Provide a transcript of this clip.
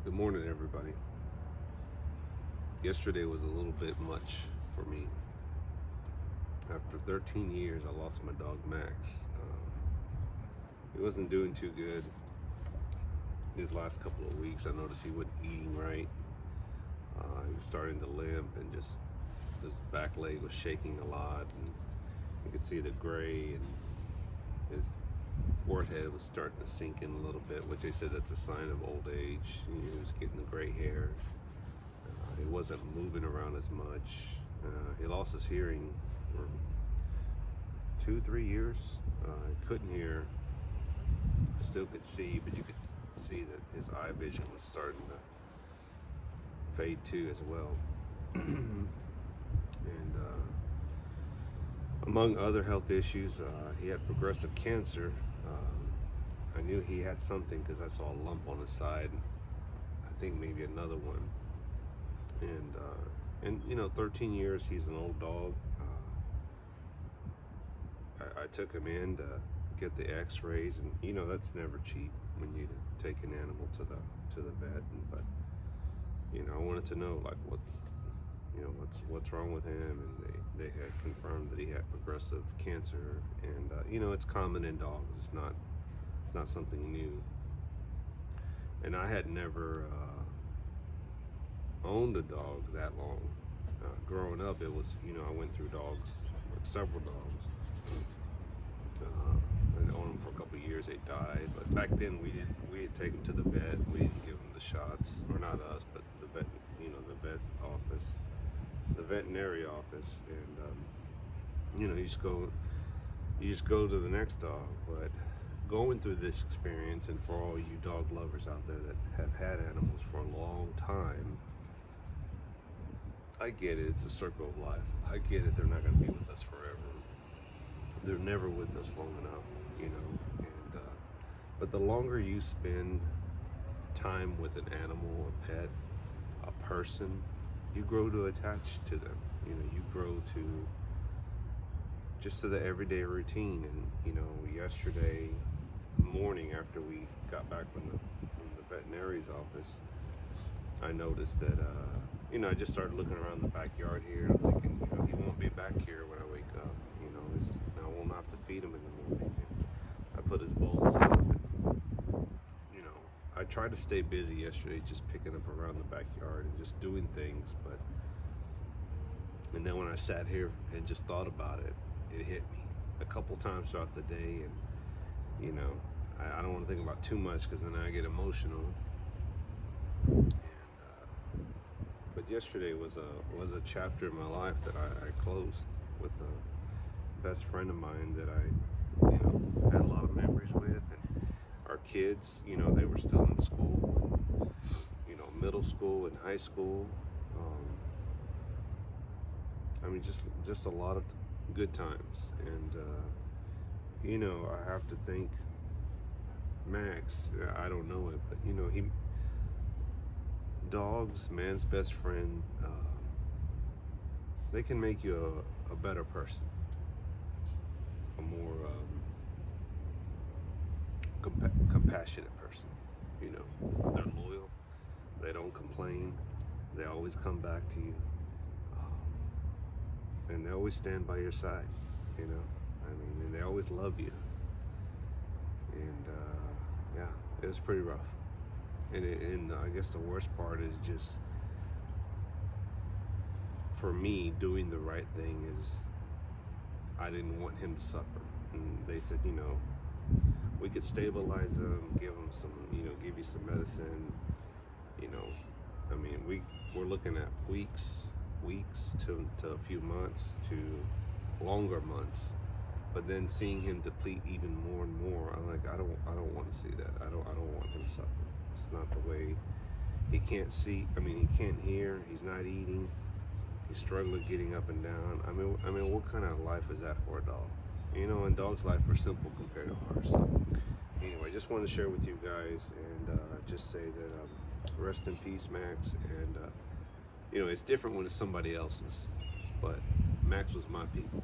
Good morning, everybody. Yesterday was a little bit much for me. After 13 years, I lost my dog Max. He wasn't doing too good these last couple of weeks. I noticed he wasn't eating right. He was starting to limp, and just his back leg was shaking a lot, and you could see the gray, and his forehead was starting to sink in a little bit, which they said that's a sign of old age. He was getting the gray hair. He wasn't moving around as much. He lost his hearing for 2-3 years. He couldn't hear, still could see, but you could see that his eye vision was starting to fade too as well. And among other health issues, he had progressive cancer. I knew he had something because I saw a lump on his side. I think maybe another one. And you know, 13 years, he's an old dog. I took him in to get the x-rays, and you know, that's never cheap when you take an animal to the vet. But you know, I wanted to know like what's wrong with him, and they had confirmed that he had progressive cancer. And you know, it's common in dogs. It's not something new. And I had never owned a dog that long. Growing up, it was, you know, I went through dogs, like several dogs. I owned them for a couple of years. They died, but back then we had taken them to the vet. We didn't give them the shots, or not us, but the vet, you know, the vet office, the veterinary office, and you know, you just go to the next dog. But going through this experience, and for all you dog lovers out there that have had animals for a long time, I get it. It's a circle of life. I get it. They're not going to be with us forever. They're never with us long enough, you know. And but the longer you spend time with an animal, a pet, a person, you grow to attach to them. You know, you grow to just to the everyday routine. And you know, yesterday morning after we got back from the veterinary's office, I noticed that you know, I just started looking around the backyard here. I'm thinking, you know, he won't be back here when I wake up. You know, I won't have to feed him in the morning. And I put his bowls up, and you know, I tried to stay busy yesterday, just picking up around the backyard and just doing things. And then when I sat here and just thought about it, it hit me a couple times throughout the day. And you know, I don't want to think about too much because then I get emotional. But yesterday was a chapter in my life that I closed with a best friend of mine that I, you know, had a lot of memories with. And our kids, you know, they were still in school, you know, middle school and high school. I mean, just a lot of good times. And you know, I have to thank Max. I don't know it, but you know, dogs, man's best friend, they can make you a better person, a more compassionate person. You know, they're loyal, they don't complain, they always come back to you, and they always stand by your side. You know, I mean, and they always love you. And yeah, it was pretty rough. And I guess the worst part is just, for me, doing the right thing is, I didn't want him to suffer. And they said, you know, we could stabilize him, give him some, you know, give you some medicine. You know, I mean, we're looking at weeks to a few months to longer months. But then seeing him deplete even more and more, I'm like, I don't want to see that. I don't want him to suffer. It's not the way. He can't see. I mean, he can't hear. He's not eating. He's struggling getting up and down. I mean, what kind of life is that for a dog? You know, and dogs' life are simple compared to ours. So, anyway, just wanted to share with you guys, and just say that rest in peace, Max. And you know, it's different when it's somebody else's, but Max was my people.